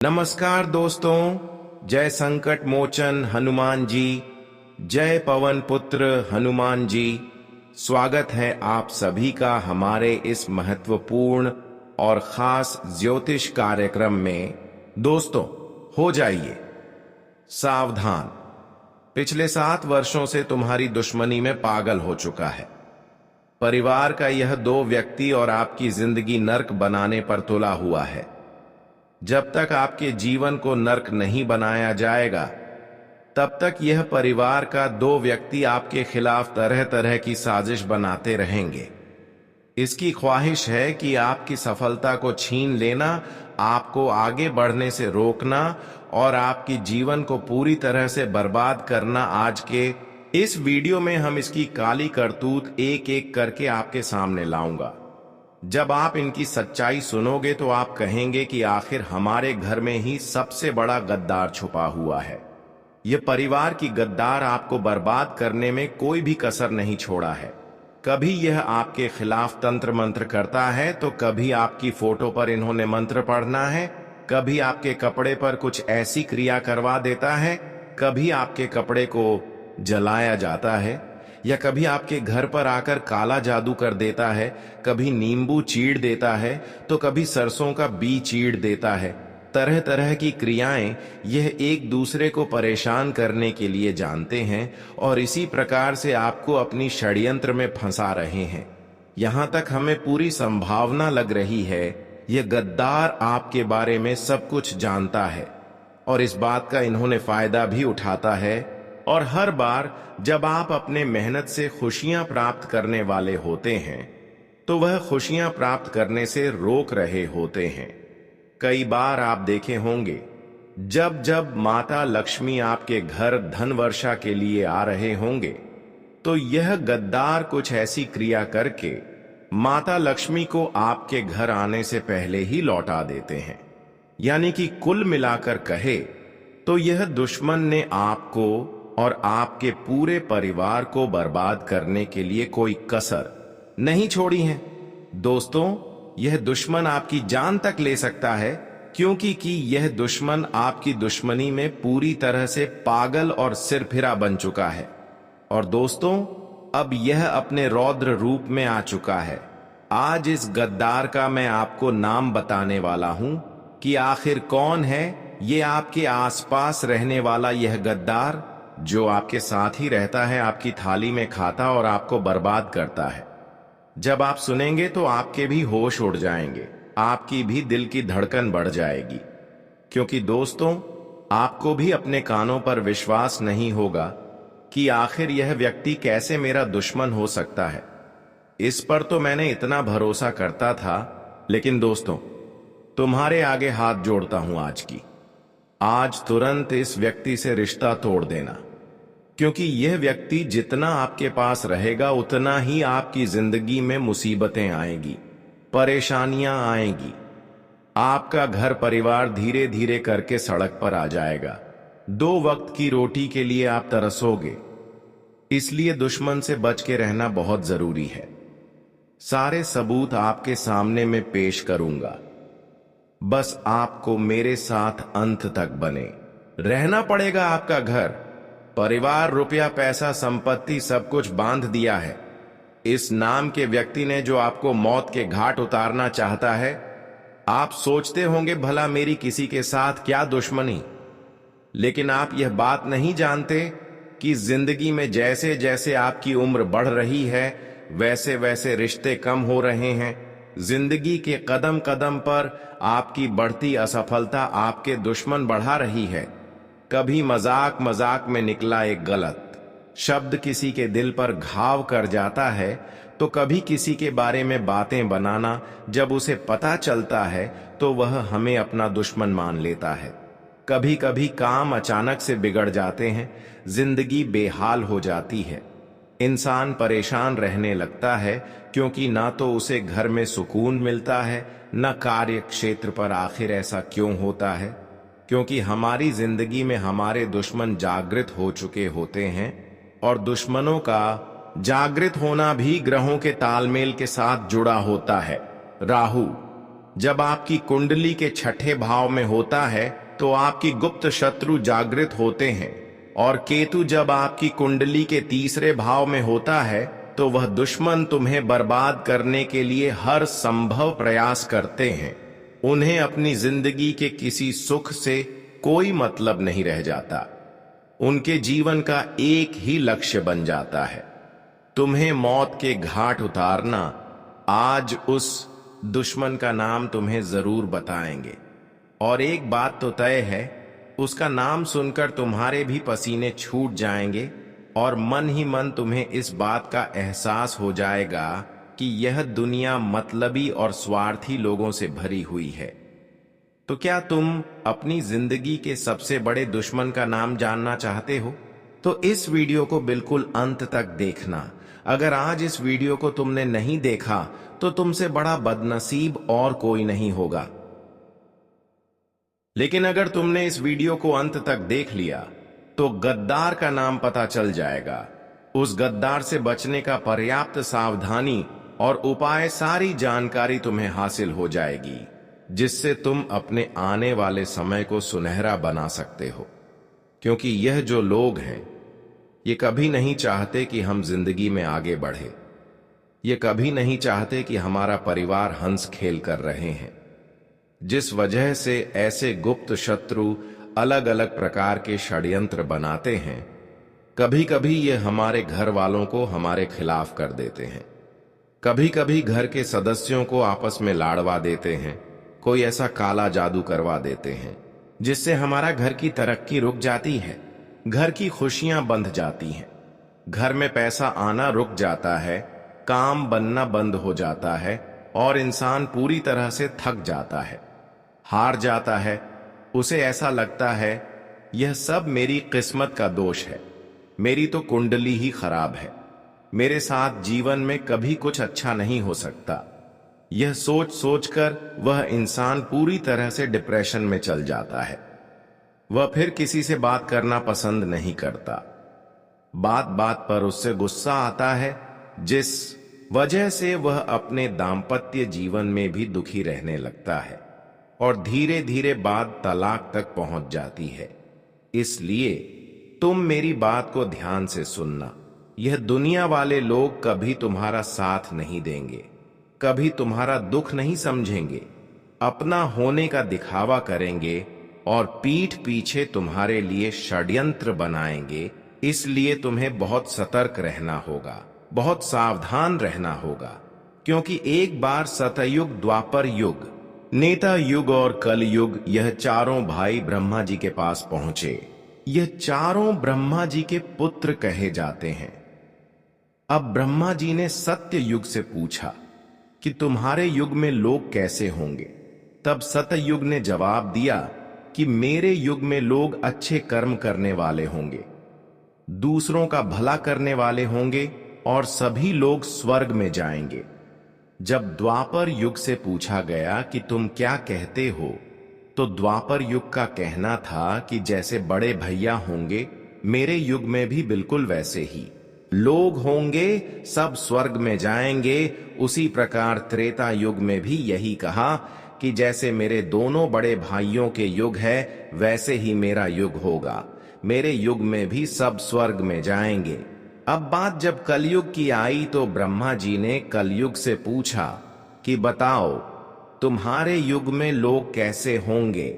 नमस्कार दोस्तों, जय संकट मोचन हनुमान जी, जय पवन पुत्र हनुमान जी। स्वागत है आप सभी का हमारे इस महत्वपूर्ण और खास ज्योतिष कार्यक्रम में। दोस्तों, हो जाइए सावधान। पिछले 7 वर्षों से तुम्हारी दुश्मनी में पागल हो चुका है। परिवार का यह 2 व्यक्ति और आपकी जिंदगी नर्क बनाने पर तुला हुआ है। जब तक आपके जीवन को नर्क नहीं बनाया जाएगा, तब तक यह परिवार का 2 व्यक्ति आपके खिलाफ तरह तरह की साजिश बनाते रहेंगे। इसकी ख्वाहिश है कि आपकी सफलता को छीन लेना, आपको आगे बढ़ने से रोकना और आपकी जीवन को पूरी तरह से बर्बाद करना। आज के इस वीडियो में हम इसकी काली करतूत एक एक करके आपके सामने लाऊंगा। जब आप इनकी सच्चाई सुनोगे तो आप कहेंगे कि आखिर हमारे घर में ही सबसे बड़ा गद्दार छुपा हुआ है। यह परिवार की गद्दार आपको बर्बाद करने में कोई भी कसर नहीं छोड़ा है। कभी यह आपके खिलाफ तंत्र मंत्र करता है तो कभी आपकी फोटो पर इन्होंने मंत्र पढ़ना है, कभी आपके कपड़े पर कुछ ऐसी क्रिया करवा देता है, कभी आपके कपड़े को जलाया जाता है, या कभी आपके घर पर आकर काला जादू कर देता है, कभी नींबू चीड़ देता है तो कभी सरसों का बीज चीड़ देता है। तरह तरह की क्रियाएं यह एक दूसरे को परेशान करने के लिए जानते हैं और इसी प्रकार से आपको अपनी षड्यंत्र में फंसा रहे हैं। यहां तक हमें पूरी संभावना लग रही है यह गद्दार आपके बारे में सब कुछ जानता है और इस बात का इन्होंने फायदा भी उठाता है। और हर बार जब आप अपने मेहनत से खुशियां प्राप्त करने वाले होते हैं तो वह खुशियां प्राप्त करने से रोक रहे होते हैं। कई बार आप देखे होंगे जब जब माता लक्ष्मी आपके घर धन वर्षा के लिए आ रहे होंगे तो यह गद्दार कुछ ऐसी क्रिया करके माता लक्ष्मी को आपके घर आने से पहले ही लौटा देते हैं। यानी कि कुल मिलाकर कहे तो यह दुश्मन ने आपको और आपके पूरे परिवार को बर्बाद करने के लिए कोई कसर नहीं छोड़ी है। दोस्तों, यह दुश्मन आपकी जान तक ले सकता है, क्योंकि यह दुश्मन आपकी दुश्मनी में पूरी तरह से पागल और सिरफिरा बन चुका है। और दोस्तों, अब यह अपने रौद्र रूप में आ चुका है। आज इस गद्दार का मैं आपको नाम बताने वाला हूं कि आखिर कौन है ये आपके आसपास रहने वाला यह गद्दार, जो आपके साथ ही रहता है, आपकी थाली में खाता और आपको बर्बाद करता है। जब आप सुनेंगे तो आपके भी होश उड़ जाएंगे, आपकी भी दिल की धड़कन बढ़ जाएगी, क्योंकि दोस्तों, आपको भी अपने कानों पर विश्वास नहीं होगा कि आखिर यह व्यक्ति कैसे मेरा दुश्मन हो सकता है। इस पर तो मैंने इतना भरोसा करता था, लेकिन दोस्तों, तुम्हारे आगे हाथ जोड़ता हूं आज तुरंत इस व्यक्ति से रिश्ता तोड़ देना, क्योंकि यह व्यक्ति जितना आपके पास रहेगा उतना ही आपकी जिंदगी में मुसीबतें आएंगी, परेशानियां आएंगी। आपका घर परिवार धीरे धीरे करके सड़क पर आ जाएगा। 2 वक्त की रोटी के लिए आप तरसोगे। इसलिए दुश्मन से बच के रहना बहुत जरूरी है। सारे सबूत आपके सामने में पेश करूंगा, बस आपको मेरे साथ अंत तक बने रहना पड़ेगा। आपका घर परिवार, रुपया, पैसा, संपत्ति सब कुछ बांध दिया है इस नाम के व्यक्ति ने, जो आपको मौत के घाट उतारना चाहता है। आप सोचते होंगे भला मेरी किसी के साथ क्या दुश्मनी, लेकिन आप यह बात नहीं जानते कि जिंदगी में जैसे जैसे आपकी उम्र बढ़ रही है वैसे वैसे रिश्ते कम हो रहे हैं। जिंदगी के कदम कदम पर आपकी बढ़ती असफलता आपके दुश्मन बढ़ा रही है। कभी मजाक मजाक में निकला एक गलत शब्द किसी के दिल पर घाव कर जाता है, तो कभी किसी के बारे में बातें बनाना जब उसे पता चलता है तो वह हमें अपना दुश्मन मान लेता है। कभी कभी काम अचानक से बिगड़ जाते हैं, जिंदगी बेहाल हो जाती है, इंसान परेशान रहने लगता है, क्योंकि ना तो उसे घर में सुकून मिलता है न कार्य क्षेत्र पर। आखिर ऐसा क्यों होता है? क्योंकि हमारी जिंदगी में हमारे दुश्मन जागृत हो चुके होते हैं और दुश्मनों का जागृत होना भी ग्रहों के तालमेल के साथ जुड़ा होता है। राहु जब आपकी कुंडली के छठे भाव में होता है तो आपकी गुप्त शत्रु जागृत होते हैं, और केतु जब आपकी कुंडली के तीसरे भाव में होता है तो वह दुश्मन तुम्हें बर्बाद करने के लिए हर संभव प्रयास करते हैं। उन्हें अपनी जिंदगी के किसी सुख से कोई मतलब नहीं रह जाता। उनके जीवन का एक ही लक्ष्य बन जाता है, तुम्हें मौत के घाट उतारना। आज उस दुश्मन का नाम तुम्हें जरूर बताएंगे, और एक बात तो तय है, उसका नाम सुनकर तुम्हारे भी पसीने छूट जाएंगे और मन ही मन तुम्हें इस बात का एहसास हो जाएगा कि यह दुनिया मतलबी और स्वार्थी लोगों से भरी हुई है। तो क्या तुम अपनी जिंदगी के सबसे बड़े दुश्मन का नाम जानना चाहते हो? तो इस वीडियो को बिल्कुल अंत तक देखना। अगर आज इस वीडियो को तुमने नहीं देखा तो तुमसे बड़ा बदनसीब और कोई नहीं होगा। लेकिन अगर तुमने इस वीडियो को अंत तक देख लिया तो गद्दार का नाम पता चल जाएगा। उस गद्दार से बचने का पर्याप्त सावधानी और उपाय सारी जानकारी तुम्हें हासिल हो जाएगी, जिससे तुम अपने आने वाले समय को सुनहरा बना सकते हो। क्योंकि यह जो लोग हैं, ये कभी नहीं चाहते कि हम जिंदगी में आगे बढ़े। ये कभी नहीं चाहते कि हमारा परिवार हंस खेल कर रहे हैं। जिस वजह से ऐसे गुप्त शत्रु अलग अलग प्रकार के षड्यंत्र बनाते हैं। कभी कभी ये हमारे घर वालों को हमारे खिलाफ कर देते हैं, कभी कभी घर के सदस्यों को आपस में लाड़वा देते हैं, कोई ऐसा काला जादू करवा देते हैं जिससे हमारा घर की तरक्की रुक जाती है, घर की खुशियां बंध जाती हैं, घर में पैसा आना रुक जाता है, काम बनना बंद हो जाता है और इंसान पूरी तरह से थक जाता है, हार जाता है। उसे ऐसा लगता है यह सब मेरी किस्मत का दोष है, मेरी तो कुंडली ही खराब है, मेरे साथ जीवन में कभी कुछ अच्छा नहीं हो सकता। यह सोच सोचकर वह इंसान पूरी तरह से डिप्रेशन में चल जाता है। वह फिर किसी से बात करना पसंद नहीं करता। बात बात पर उससे गुस्सा आता है, जिस वजह से वह अपने दाम्पत्य जीवन में भी दुखी रहने लगता है और धीरे धीरे बात तलाक तक पहुंच जाती है। इसलिए तुम मेरी बात को ध्यान से सुनना। यह दुनिया वाले लोग कभी तुम्हारा साथ नहीं देंगे, कभी तुम्हारा दुख नहीं समझेंगे, अपना होने का दिखावा करेंगे और पीठ पीछे तुम्हारे लिए षड्यंत्र बनाएंगे। इसलिए तुम्हें बहुत सतर्क रहना होगा, बहुत सावधान रहना होगा। क्योंकि एक बार सतयुग, द्वापर युग, नेता युग और कल युग, यह चारों भाई ब्रह्मा जी के पास पहुंचे। यह चारों ब्रह्मा जी के पुत्र कहे जाते हैं। अब ब्रह्मा जी ने सत्य युग से पूछा कि तुम्हारे युग में लोग कैसे होंगे? तब सतयुग ने जवाब दिया कि मेरे युग में लोग अच्छे कर्म करने वाले होंगे, दूसरों का भला करने वाले होंगे और सभी लोग स्वर्ग में जाएंगे। जब द्वापर युग से पूछा गया कि तुम क्या कहते हो, तो द्वापर युग का कहना था कि जैसे बड़े भैया होंगे, मेरे युग में भी बिल्कुल वैसे ही लोग होंगे, सब स्वर्ग में जाएंगे। उसी प्रकार त्रेता युग में भी यही कहा कि जैसे मेरे दोनों बड़े भाइयों के युग है, वैसे ही मेरा युग होगा, मेरे युग में भी सब स्वर्ग में जाएंगे। अब बात जब कलयुग की आई तो ब्रह्मा जी ने कलयुग से पूछा कि बताओ तुम्हारे युग में लोग कैसे होंगे?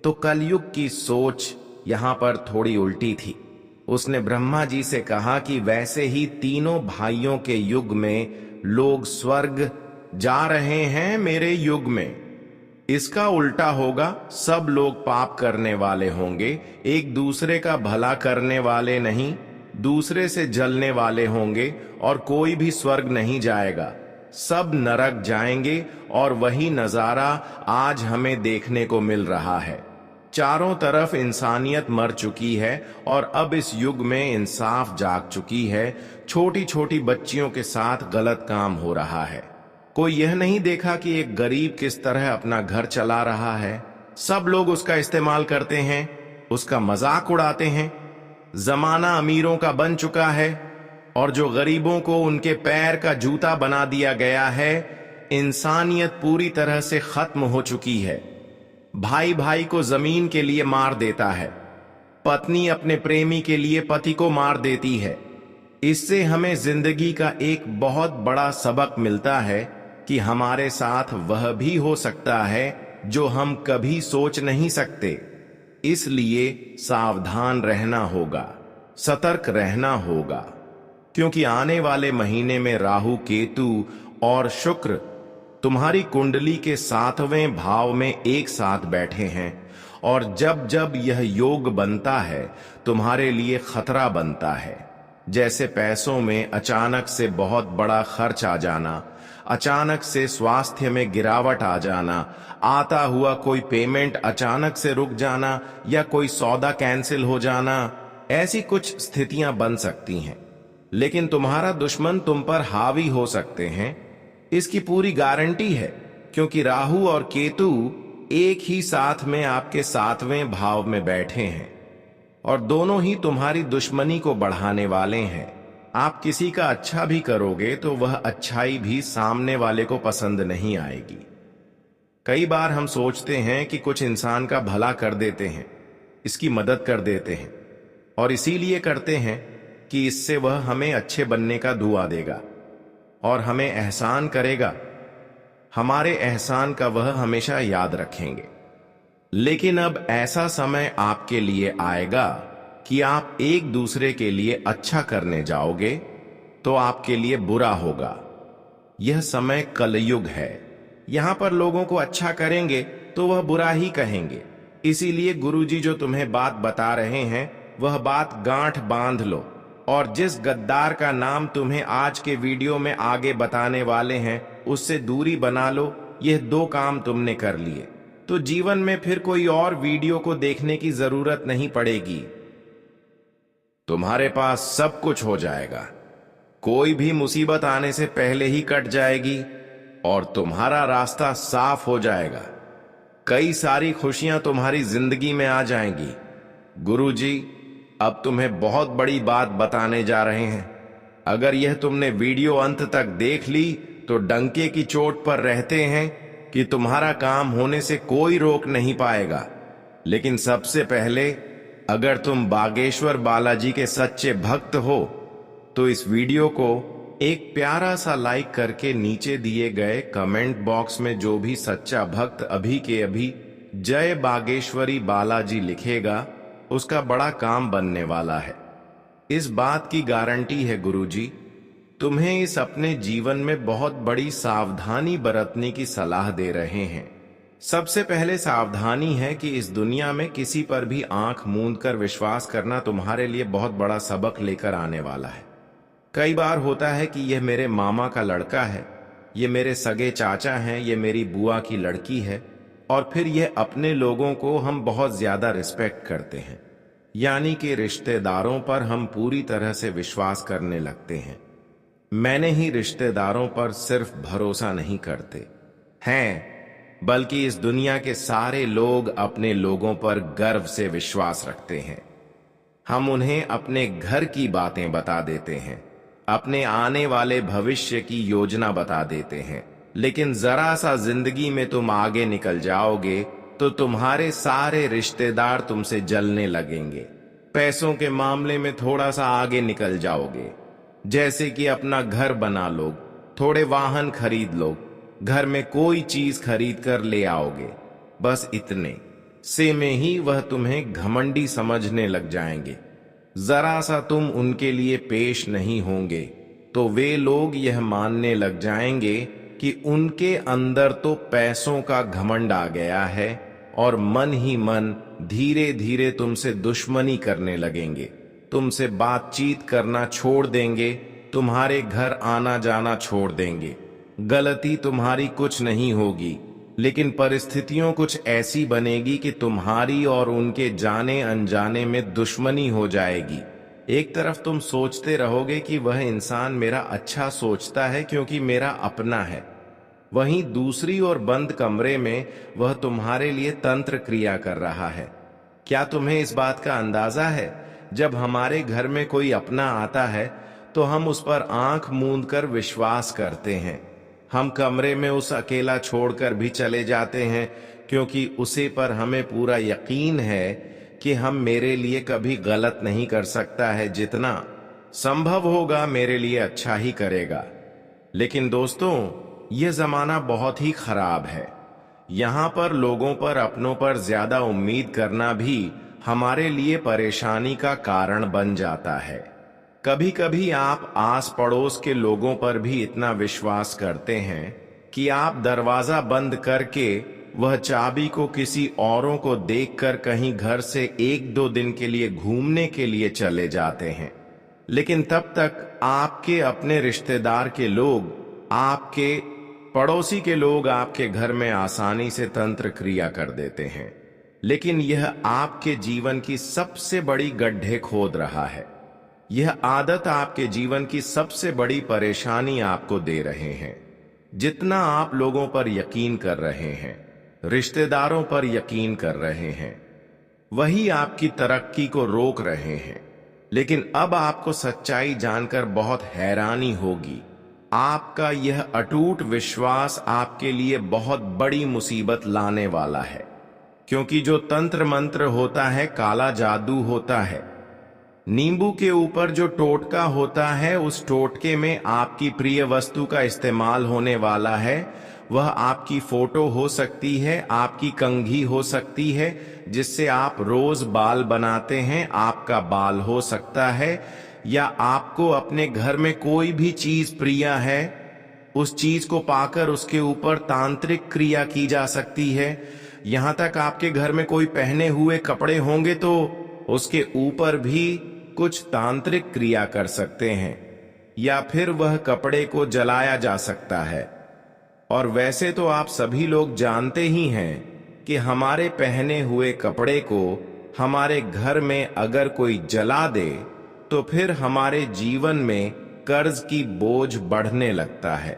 तो कलयुग की सोच यहां पर थोड़ी उल्टी थी। उसने ब्रह्मा जी से कहा कि वैसे ही तीनों भाइयों के युग में लोग स्वर्ग जा रहे हैं, मेरे युग में इसका उल्टा होगा, सब लोग पाप करने वाले होंगे, एक दूसरे का भला करने वाले नहीं, दूसरे से जलने वाले होंगे और कोई भी स्वर्ग नहीं जाएगा, सब नरक जाएंगे। और वही नजारा आज हमें देखने को मिल रहा है। चारों तरफ इंसानियत मर चुकी है और अब इस युग में इंसाफ जाग चुकी है। छोटी छोटी बच्चियों के साथ गलत काम हो रहा है। कोई यह नहीं देखा कि एक गरीब किस तरह अपना घर चला रहा है। सब लोग उसका इस्तेमाल करते हैं, उसका मजाक उड़ाते हैं। जमाना अमीरों का बन चुका है और जो गरीबों को उनके पैर का जूता बना दिया गया है, इंसानियत पूरी तरह से खत्म हो चुकी है। भाई भाई को जमीन के लिए मार देता है, पत्नी अपने प्रेमी के लिए पति को मार देती है। इससे हमें जिंदगी का एक बहुत बड़ा सबक मिलता है कि हमारे साथ वह भी हो सकता है जो हम कभी सोच नहीं सकते। इसलिए सावधान रहना होगा, सतर्क रहना होगा, क्योंकि आने वाले महीने में राहु, केतु और शुक्र तुम्हारी कुंडली के 7वें भाव में एक साथ बैठे हैं। और जब जब यह योग बनता है तुम्हारे लिए खतरा बनता है। जैसे पैसों में अचानक से बहुत बड़ा खर्च आ जाना, अचानक से स्वास्थ्य में गिरावट आ जाना, आता हुआ कोई पेमेंट अचानक से रुक जाना या कोई सौदा कैंसिल हो जाना, ऐसी कुछ स्थितियां बन सकती हैं। लेकिन तुम्हारा दुश्मन तुम पर हावी हो सकते हैं, इसकी पूरी गारंटी है, क्योंकि राहु और केतु एक ही साथ में आपके 7वें भाव में बैठे हैं और दोनों ही तुम्हारी दुश्मनी को बढ़ाने वाले हैं। आप किसी का अच्छा भी करोगे तो वह अच्छाई भी सामने वाले को पसंद नहीं आएगी। कई बार हम सोचते हैं कि कुछ इंसान का भला कर देते हैं, इसकी मदद कर देते हैं, और इसीलिए करते हैं कि इससे वह हमें अच्छे बनने का दुआ देगा और हमें एहसान करेगा। हमारे एहसान का वह हमेशा याद रखेंगे। लेकिन अब ऐसा समय आपके लिए आएगा कि आप एक दूसरे के लिए अच्छा करने जाओगे तो आपके लिए बुरा होगा। यह समय कलयुग है। यहां पर लोगों को अच्छा करेंगे तो वह बुरा ही कहेंगे। इसीलिए गुरुजी जो तुम्हें बात बता रहे हैं वह बात गांठ बांध लो, और जिस गद्दार का नाम तुम्हें आज के वीडियो में आगे बताने वाले हैं उससे दूरी बना लो। यह 2 काम तुमने कर लिए तो जीवन में फिर कोई और वीडियो को देखने की जरूरत नहीं पड़ेगी। तुम्हारे पास सब कुछ हो जाएगा, कोई भी मुसीबत आने से पहले ही कट जाएगी और तुम्हारा रास्ता साफ हो जाएगा। कई सारी खुशियां तुम्हारी जिंदगी में आ जाएंगी। गुरुजी अब तुम्हें बहुत बड़ी बात बताने जा रहे हैं। अगर यह तुमने वीडियो अंत तक देख ली तो डंके की चोट पर रहते हैं कि तुम्हारा काम होने से कोई रोक नहीं पाएगा। लेकिन सबसे पहले, अगर तुम बागेश्वर बालाजी के सच्चे भक्त हो तो इस वीडियो को एक प्यारा सा लाइक करके नीचे दिए गए कमेंट बॉक्स में जो भी सच्चा भक्त अभी के अभी जय बागेश्वरी बालाजी लिखेगा उसका बड़ा काम बनने वाला है। इस बात की गारंटी है गुरुजी, तुम्हें इस अपने जीवन में बहुत बड़ी सावधानी बरतने की सलाह दे रहे हैं। सबसे पहले सावधानी है कि इस दुनिया में किसी पर भी आंख मूंद कर विश्वास करना तुम्हारे लिए बहुत बड़ा सबक लेकर आने वाला है। कई बार होता है कि यह मेरे मामा का लड़का है, ये मेरे सगे चाचा हैं, ये मेरी बुआ की लड़की है, और फिर यह अपने लोगों को हम बहुत ज्यादा रिस्पेक्ट करते हैं, यानी कि रिश्तेदारों पर हम पूरी तरह से विश्वास करने लगते हैं। मैंने ही रिश्तेदारों पर सिर्फ भरोसा नहीं करते हैं, बल्कि इस दुनिया के सारे लोग अपने लोगों पर गर्व से विश्वास रखते हैं। हम उन्हें अपने घर की बातें बता देते हैं, अपने आने वाले भविष्य की योजना बता देते हैं। लेकिन जरा सा जिंदगी में तुम आगे निकल जाओगे तो तुम्हारे सारे रिश्तेदार तुमसे जलने लगेंगे। पैसों के मामले में थोड़ा सा आगे निकल जाओगे, जैसे कि अपना घर बना लो, थोड़े वाहन खरीद लो, घर में कोई चीज खरीद कर ले आओगे। बस इतने से में ही वह तुम्हें घमंडी समझने लग जाएंगे। जरा सा तुम उनके लिए पेश नहीं होंगे तो वे लोग यह मानने लग जाएंगे कि उनके अंदर तो पैसों का घमंड आ गया है और मन ही मन धीरे धीरे तुमसे दुश्मनी करने लगेंगे, तुमसे बातचीत करना छोड़ देंगे, तुम्हारे घर आना जाना छोड़ देंगे। गलती तुम्हारी कुछ नहीं होगी, लेकिन परिस्थितियों कुछ ऐसी बनेगी कि तुम्हारी और उनके जाने अनजाने में दुश्मनी हो जाएगी। एक तरफ तुम सोचते रहोगे कि वह इंसान मेरा अच्छा सोचता है क्योंकि मेरा अपना है, वहीं दूसरी ओर बंद कमरे में वह तुम्हारे लिए तंत्र क्रिया कर रहा है। क्या तुम्हें इस बात का अंदाजा है, जब हमारे घर में कोई अपना आता है तो हम उस पर आंख मूंद कर विश्वास करते हैं। हम कमरे में उस अकेला छोड़कर भी चले जाते हैं, क्योंकि उसे पर हमें पूरा यकीन है कि हम मेरे लिए कभी गलत नहीं कर सकता है, जितना संभव होगा मेरे लिए अच्छा ही करेगा। लेकिन दोस्तों, यह जमाना बहुत ही खराब है। यहाँ पर लोगों पर, अपनों पर ज्यादा उम्मीद करना भी हमारे लिए परेशानी का कारण बन जाता है। कभी कभी आप आस पड़ोस के लोगों पर भी इतना विश्वास करते हैं कि आप दरवाजा बंद करके वह चाबी को किसी औरों को देखकर कहीं घर से 1-2 दिन के लिए घूमने के लिए चले जाते हैं। लेकिन तब तक आपके अपने रिश्तेदार के लोग, आपके पड़ोसी के लोग आपके घर में आसानी से तंत्र क्रिया कर देते हैं। लेकिन यह आपके जीवन की सबसे बड़ी गड्ढे खोद रहा है। यह आदत आपके जीवन की सबसे बड़ी परेशानी आपको दे रहे हैं। जितना आप लोगों पर यकीन कर रहे हैं, रिश्तेदारों पर यकीन कर रहे हैं, वही आपकी तरक्की को रोक रहे हैं। लेकिन अब आपको सच्चाई जानकर बहुत हैरानी होगी। आपका यह अटूट विश्वास आपके लिए बहुत बड़ी मुसीबत लाने वाला है, क्योंकि जो तंत्र मंत्र होता है, काला जादू होता है। नींबू के ऊपर जो टोटका होता है, उस टोटके में आपकी प्रिय वस्तु का इस्तेमाल होने वाला है। वह आपकी फोटो हो सकती है, आपकी कंघी हो सकती है जिससे आप रोज बाल बनाते हैं, आपका बाल हो सकता है, या आपको अपने घर में कोई भी चीज प्रिय है, उस चीज को पाकर उसके ऊपर तांत्रिक क्रिया की जा सकती है। यहां तक आपके घर में कोई पहने हुए कपड़े होंगे तो उसके ऊपर भी कुछ तांत्रिक क्रिया कर सकते हैं, या फिर वह कपड़े को जलाया जा सकता है। और वैसे तो आप सभी लोग जानते ही हैं कि हमारे पहने हुए कपड़े को हमारे घर में अगर कोई जला दे तो फिर हमारे जीवन में कर्ज की बोझ बढ़ने लगता है।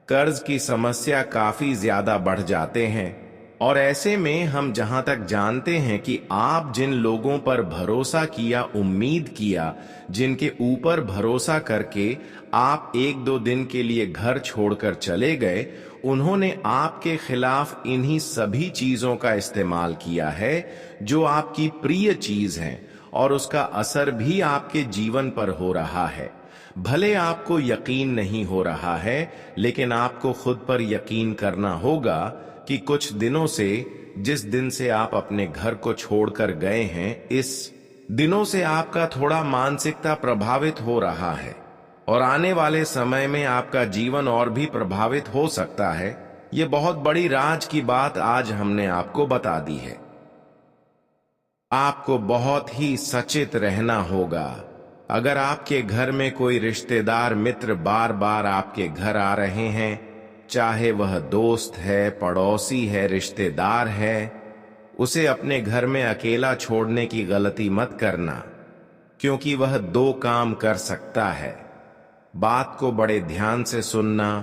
कर्ज की समस्या काफी ज्यादा बढ़ जाते हैं। और ऐसे में हम जहां तक जानते हैं कि आप जिन लोगों पर भरोसा किया, उम्मीद किया, जिनके ऊपर भरोसा करके आप 1-2 दिन के लिए घर छोड़कर चले गए, उन्होंने आपके खिलाफ इन्हीं सभी चीजों का इस्तेमाल किया है जो आपकी प्रिय चीज है, और उसका असर भी आपके जीवन पर हो रहा है। भले आपको यकीन नहीं हो रहा है, लेकिन आपको खुद पर यकीन करना होगा कि कुछ दिनों से, जिस दिन से आप अपने घर को छोड़कर गए हैं, इस दिनों से आपका थोड़ा मानसिकता प्रभावित हो रहा है, और आने वाले समय में आपका जीवन और भी प्रभावित हो सकता है। ये बहुत बड़ी राज की बात आज हमने आपको बता दी है। आपको बहुत ही सचेत रहना होगा। अगर आपके घर में कोई रिश्तेदार, मित्र बार बार आपके घर आ रहे हैं, चाहे वह दोस्त है, पड़ोसी है, रिश्तेदार है, उसे अपने घर में अकेला छोड़ने की गलती मत करना, क्योंकि वह 2 काम कर सकता है। बात को बड़े ध्यान से सुनना।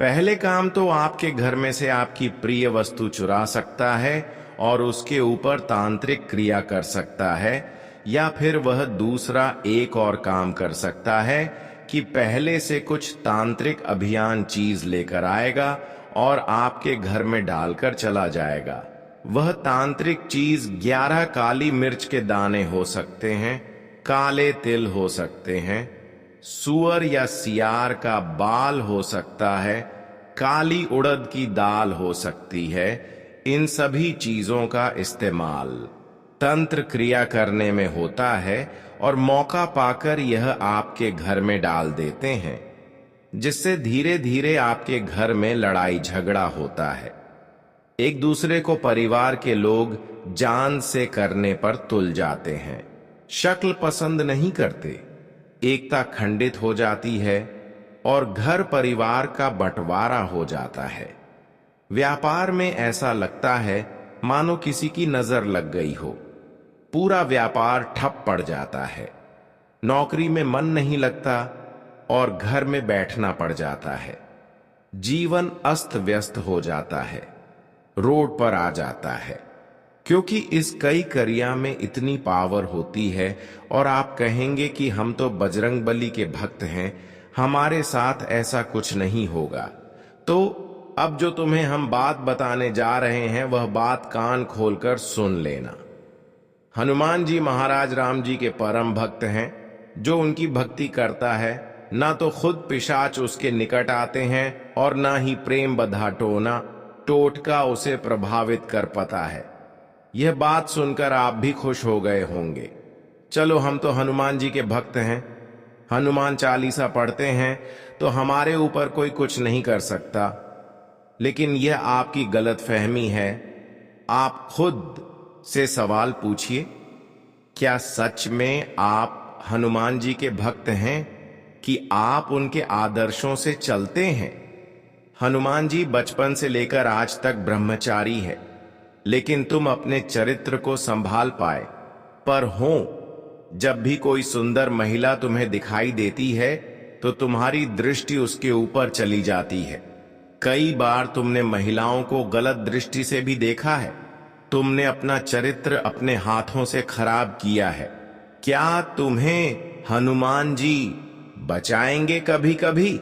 पहले काम तो आपके घर में से आपकी प्रिय वस्तु चुरा सकता है और उसके ऊपर तांत्रिक क्रिया कर सकता है, या फिर वह दूसरा एक और काम कर सकता है कि पहले से कुछ तांत्रिक अभियान चीज लेकर आएगा और आपके घर में डालकर चला जाएगा। वह तांत्रिक चीज 11 काली मिर्च के दाने हो सकते हैं, काले तिल हो सकते हैं, सुअर या सियार का बाल हो सकता है, काली उड़द की दाल हो सकती है। इन सभी चीजों का इस्तेमाल तंत्र क्रिया करने में होता है और मौका पाकर यह आपके घर में डाल देते हैं, जिससे धीरे धीरे आपके घर में लड़ाई झगड़ा होता है। एक दूसरे को परिवार के लोग जान से करने पर तुल जाते हैं, शक्ल पसंद नहीं करते, एकता खंडित हो जाती है और घर परिवार का बंटवारा हो जाता है। व्यापार में ऐसा लगता है मानो किसी की नजर लग गई हो, पूरा व्यापार ठप पड़ जाता है। नौकरी में मन नहीं लगता और घर में बैठना पड़ जाता है। जीवन अस्त व्यस्त हो जाता है, रोड पर आ जाता है, क्योंकि इस कई क्रिया में इतनी पावर होती है। और आप कहेंगे कि हम तो बजरंगबली के भक्त हैं, हमारे साथ ऐसा कुछ नहीं होगा। तो अब जो तुम्हें हम बात बताने जा रहे हैं वह बात कान खोलकर सुन लेना। हनुमान जी महाराज राम जी के परम भक्त हैं। जो उनकी भक्ति करता है ना तो खुद पिशाच उसके निकट आते हैं और ना ही प्रेम बधा टोना टोटका उसे प्रभावित कर पाता है। यह बात सुनकर आप भी खुश हो गए होंगे। चलो, हम तो हनुमान जी के भक्त हैं, हनुमान चालीसा पढ़ते हैं, तो हमारे ऊपर कोई कुछ नहीं कर सकता। लेकिन यह आपकी गलतफहमी है। आप खुद से सवाल पूछिए, क्या सच में आप हनुमान जी के भक्त हैं कि आप उनके आदर्शों से चलते हैं? हनुमान जी बचपन से लेकर आज तक ब्रह्मचारी है, लेकिन तुम अपने चरित्र को संभाल पाए। पर हो, जब भी कोई सुंदर महिला तुम्हें दिखाई देती है तो तुम्हारी दृष्टि उसके ऊपर चली जाती है। कई बार तुमने महिलाओं को गलत दृष्टि से भी देखा है। तुमने अपना चरित्र अपने हाथों से खराब किया है। क्या तुम्हें हनुमान जी बचाएंगे कभी कभी?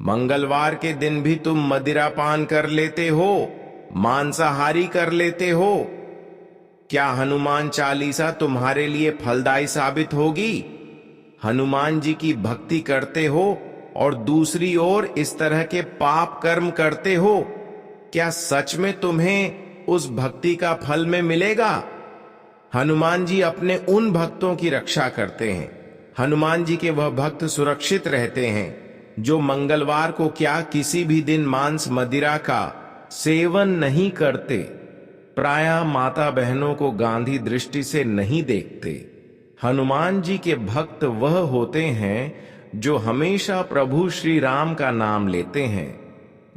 मंगलवार के दिन भी तुम मदिरा पान कर लेते हो, मांसाहारी कर लेते हो। क्या हनुमान चालीसा तुम्हारे लिए फलदायी साबित होगी? हनुमान जी की भक्ति करते हो और दूसरी ओर इस तरह के पाप कर्म करते हो। क्या सच में तुम्हें उस भक्ति का फल में मिलेगा? हनुमान जी अपने उन भक्तों की रक्षा करते हैं। हनुमान जी के वह भक्त सुरक्षित रहते हैं जो मंगलवार को क्या किसी भी दिन मांस मदिरा का सेवन नहीं करते। प्रायः माता बहनों को गांधी दृष्टि से नहीं देखते। हनुमान जी के भक्त वह होते हैं जो हमेशा प्रभु श्री राम का नाम लेते हैं,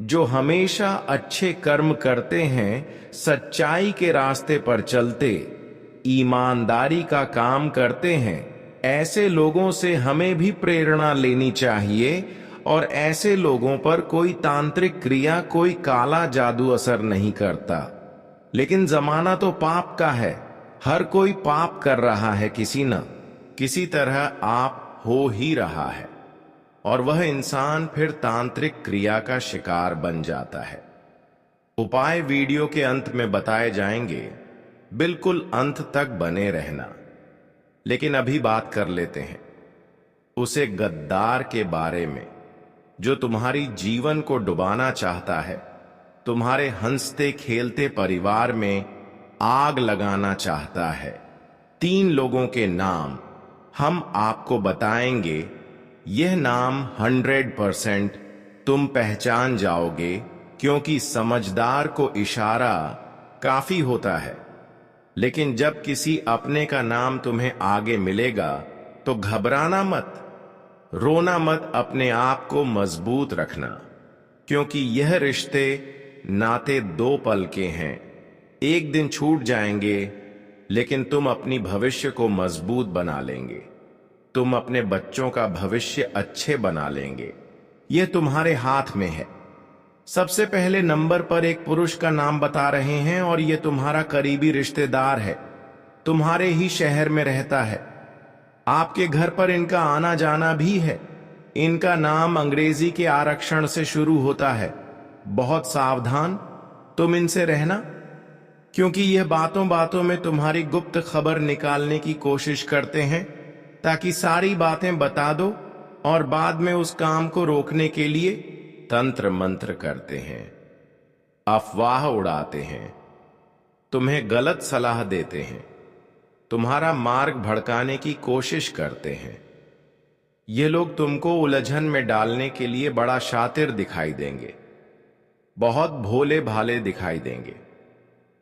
जो हमेशा अच्छे कर्म करते हैं, सच्चाई के रास्ते पर चलते, ईमानदारी का काम करते हैं। ऐसे लोगों से हमें भी प्रेरणा लेनी चाहिए और ऐसे लोगों पर कोई तांत्रिक क्रिया, कोई काला जादू असर नहीं करता। लेकिन जमाना तो पाप का है, हर कोई पाप कर रहा है, किसी न किसी तरह आप हो ही रहा है और वह इंसान फिर तांत्रिक क्रिया का शिकार बन जाता है। उपाय वीडियो के अंत में बताए जाएंगे, बिल्कुल अंत तक बने रहना। लेकिन अभी बात कर लेते हैं उसे गद्दार के बारे में जो तुम्हारी जीवन को डुबाना चाहता है, तुम्हारे हंसते खेलते परिवार में आग लगाना चाहता है। 3 लोगों के नाम हम आपको बताएंगे। यह नाम 100% तुम पहचान जाओगे, क्योंकि समझदार को इशारा काफी होता है। लेकिन जब किसी अपने का नाम तुम्हें आगे मिलेगा तो घबराना मत, रोना मत, अपने आप को मजबूत रखना, क्योंकि यह रिश्ते नाते 2 पल के हैं। एक दिन छूट जाएंगे, लेकिन तुम अपनी भविष्य को मजबूत बना लेंगे। तुम अपने बच्चों का भविष्य अच्छे बना लेंगे। यह तुम्हारे हाथ में है। सबसे पहले नंबर पर एक पुरुष का नाम बता रहे हैं और यह तुम्हारा करीबी रिश्तेदार है, तुम्हारे ही शहर में रहता है। आपके घर पर इनका आना जाना भी है। इनका नाम अंग्रेजी के आरक्षण से शुरू होता है। बहुत सावधान तुम इनसे रहना, क्योंकि यह बातों बातों में तुम्हारी गुप्त खबर निकालने की कोशिश करते हैं, ताकि सारी बातें बता दो और बाद में उस काम को रोकने के लिए तंत्र मंत्र करते हैं, अफवाह उड़ाते हैं, तुम्हें गलत सलाह देते हैं, तुम्हारा मार्ग भड़काने की कोशिश करते हैं। ये लोग तुमको उलझन में डालने के लिए बड़ा शातिर दिखाई देंगे, बहुत भोले भाले दिखाई देंगे।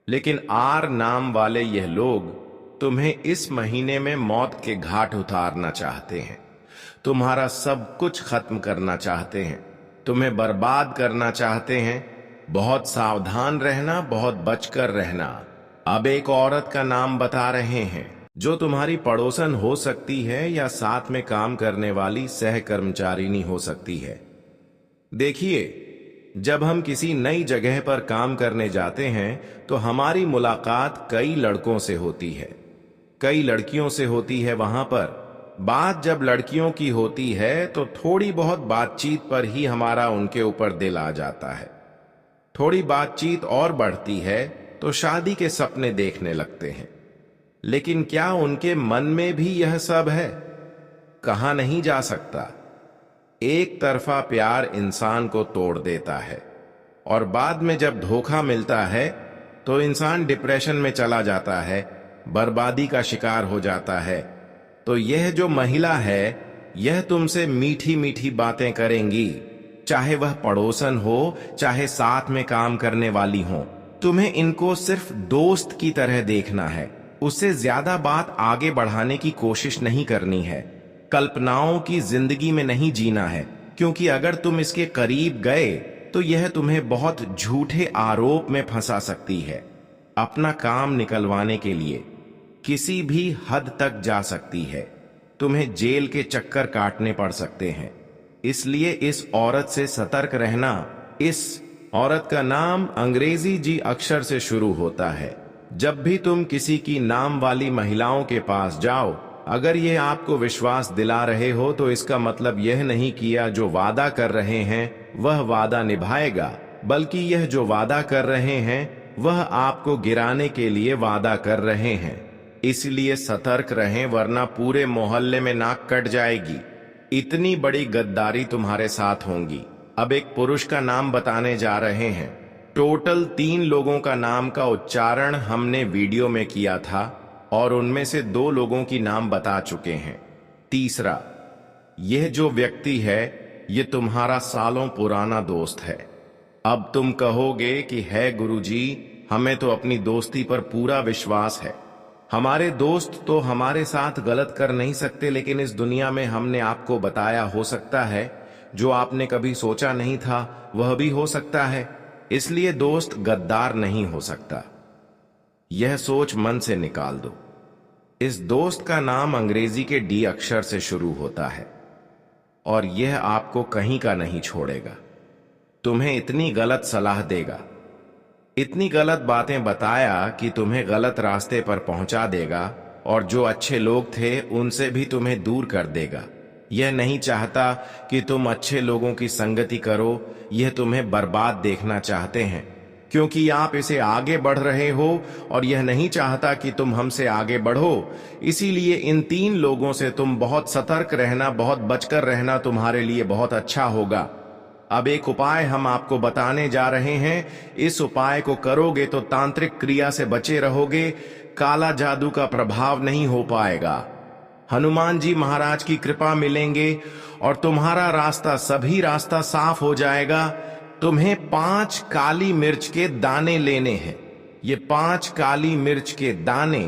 लेकिन आर नाम वाले यह लोग तुम्हें इस महीने में मौत के घाट उतारना चाहते हैं, तुम्हारा सब कुछ खत्म करना चाहते हैं, तुम्हें बर्बाद करना चाहते हैं। बहुत सावधान रहना, बहुत बचकर रहना। अब एक औरत का नाम बता रहे हैं जो तुम्हारी पड़ोसन हो सकती है या साथ में काम करने वाली सहकर्मचारिणी हो सकती है। देखिए, जब हम किसी नई जगह पर काम करने जाते हैं तो हमारी मुलाकात कई लड़कों से होती है, कई लड़कियों से होती है वहां पर, बात जब लड़कियों की होती है तो थोड़ी बहुत बातचीत पर ही हमारा उनके ऊपर दिल आ जाता है। थोड़ी बातचीत और बढ़ती है तो शादी के सपने देखने लगते हैं। लेकिन क्या उनके मन में भी यह सब है? कहा नहीं जा सकता। एक तरफा प्यार इंसान को तोड़ देता है और बाद में जब धोखा मिलता है तो इंसान डिप्रेशन में चला जाता है, बर्बादी का शिकार हो जाता है। तो यह जो महिला है, यह तुमसे मीठी मीठी बातें करेंगी, चाहे वह पड़ोसन हो, चाहे साथ में काम करने वाली हो। तुम्हें इनको सिर्फ दोस्त की तरह देखना है। उससे ज्यादा बात आगे बढ़ाने की कोशिश नहीं करनी है। कल्पनाओं की जिंदगी में नहीं जीना है, क्योंकि अगर तुम इसके करीब गए तो यह तुम्हें बहुत झूठे आरोप में फंसा सकती है। अपना काम निकलवाने के लिए किसी भी हद तक जा सकती है। तुम्हें जेल के चक्कर काटने पड़ सकते हैं। इसलिए इस औरत से सतर्क रहना। इस औरत का नाम अंग्रेजी जी अक्षर से शुरू होता है। जब भी तुम किसी की नाम वाली महिलाओं के पास जाओ, अगर ये आपको विश्वास दिला रहे हो तो इसका मतलब यह नहीं किया जो वादा कर रहे हैं वह वादा निभाएगा, बल्कि यह जो वादा कर रहे हैं वह आपको गिराने के लिए वादा कर रहे हैं। इसलिए सतर्क रहें, वरना पूरे मोहल्ले में नाक कट जाएगी। इतनी बड़ी गद्दारी तुम्हारे साथ होंगी। अब एक पुरुष का नाम बताने जा रहे हैं। टोटल 3 लोगों का नाम का उच्चारण हमने वीडियो में किया था और उनमें से 2 लोगों की नाम बता चुके हैं। तीसरा, यह जो व्यक्ति है ये तुम्हारा सालों पुराना दोस्त है। अब तुम कहोगे कि है गुरुजी, हमें तो अपनी दोस्ती पर पूरा विश्वास है। हमारे दोस्त तो हमारे साथ गलत कर नहीं सकते, लेकिन इस दुनिया में हमने आपको बताया, हो सकता है जो आपने कभी सोचा नहीं था वह भी हो सकता है। इसलिए दोस्त गद्दार नहीं हो सकता। यह सोच मन से निकाल दो। इस दोस्त का नाम अंग्रेजी के डी अक्षर से शुरू होता है और यह आपको कहीं का नहीं छोड़ेगा। तुम्हें इतनी गलत सलाह देगा, इतनी गलत बातें बताया कि तुम्हें गलत रास्ते पर पहुंचा देगा, और जो अच्छे लोग थे उनसे भी तुम्हें दूर कर देगा। यह नहीं चाहता कि तुम अच्छे लोगों की संगति करो, यह तुम्हें बर्बाद देखना चाहते हैं, क्योंकि आप इसे आगे बढ़ रहे हो और यह नहीं चाहता कि तुम हमसे आगे बढ़ो। इसीलिए इन 3 लोगों से तुम बहुत सतर्क रहना, बहुत बचकर रहना, तुम्हारे लिए बहुत अच्छा होगा। अब एक उपाय हम आपको बताने जा रहे हैं। इस उपाय को करोगे तो तांत्रिक क्रिया से बचे रहोगे, काला जादू का प्रभाव नहीं हो पाएगा। हनुमान जी महाराज की कृपा मिलेंगे और तुम्हारा रास्ता, सभी रास्ता साफ हो जाएगा। तुम्हें 5 काली मिर्च के दाने लेने हैं। ये 5 काली मिर्च के दाने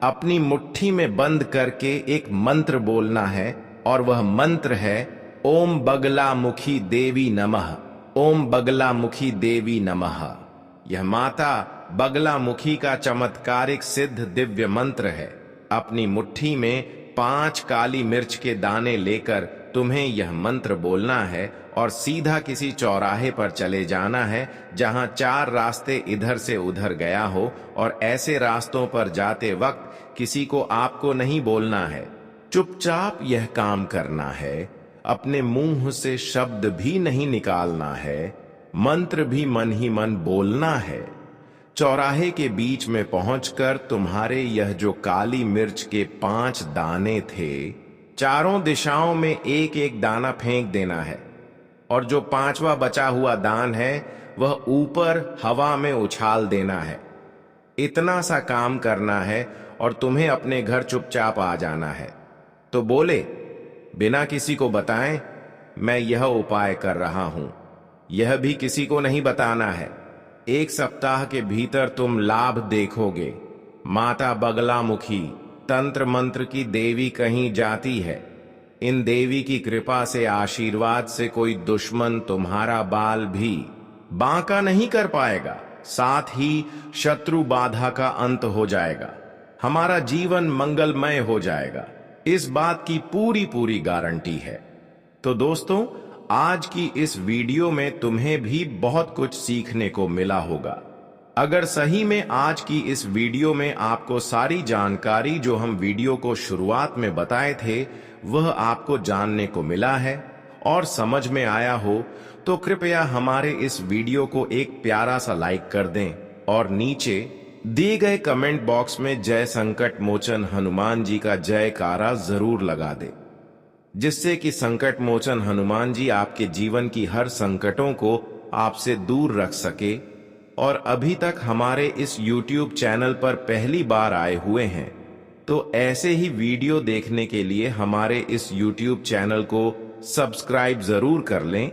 अपनी मुट्ठी में बंद करके एक मंत्र बोलना है, और वह मंत्र है ओम बगलामुखी देवी नमः। ओम बगलामुखी देवी नमः। यह माता बगलामुखी का चमत्कारिक सिद्ध दिव्य मंत्र है। अपनी मुट्ठी में 5 काली मिर्च के दाने लेकर तुम्हें यह मंत्र बोलना है और सीधा किसी चौराहे पर चले जाना है जहां 4 रास्ते इधर से उधर गया हो, और ऐसे रास्तों पर जाते वक्त किसी को आपको नहीं बोलना है। चुपचाप यह काम करना है। अपने मुंह से शब्द भी नहीं निकालना है, मंत्र भी मन ही मन बोलना है। चौराहे के बीच में पहुंचकर तुम्हारे यह जो काली मिर्च के 5 दाने थे, चारों दिशाओं में एक एक दाना फेंक देना है, और जो 5वां बचा हुआ दान है वह ऊपर हवा में उछाल देना है। इतना सा काम करना है और तुम्हें अपने घर चुपचाप आ जाना है। तो बोले, बिना किसी को बताएं मैं यह उपाय कर रहा हूं। यह भी किसी को नहीं बताना है। 1 सप्ताह के भीतर तुम लाभ देखोगे। माता बगलामुखी तंत्र मंत्र की देवी कहीं जाती है। इन देवी की कृपा से, आशीर्वाद से कोई दुश्मन तुम्हारा बाल भी बांका नहीं कर पाएगा। साथ ही शत्रु बाधा का अंत हो जाएगा। हमारा जीवन मंगलमय हो जाएगा। इस बात की पूरी गारंटी है। तो दोस्तों, आज की इस वीडियो में तुम्हें भी बहुत कुछ सीखने को मिला होगा। अगर सही में आज की इस वीडियो में आपको सारी जानकारी जो हम वीडियो को शुरुआत में बताए थे वह आपको जानने को मिला है और समझ में आया हो, तो कृपया हमारे इस वीडियो को एक प्यारा सा लाइक कर दें और नीचे दिए गए कमेंट बॉक्स में जय संकट मोचन हनुमान जी का जयकारा जरूर लगा दें, जिससे कि संकट मोचन हनुमान जी आपके जीवन की हर संकटों को आपसे दूर रख सके। और अभी तक हमारे इस YouTube चैनल पर पहली बार आए हुए हैं तो ऐसे ही वीडियो देखने के लिए हमारे इस YouTube चैनल को सब्सक्राइब जरूर कर लें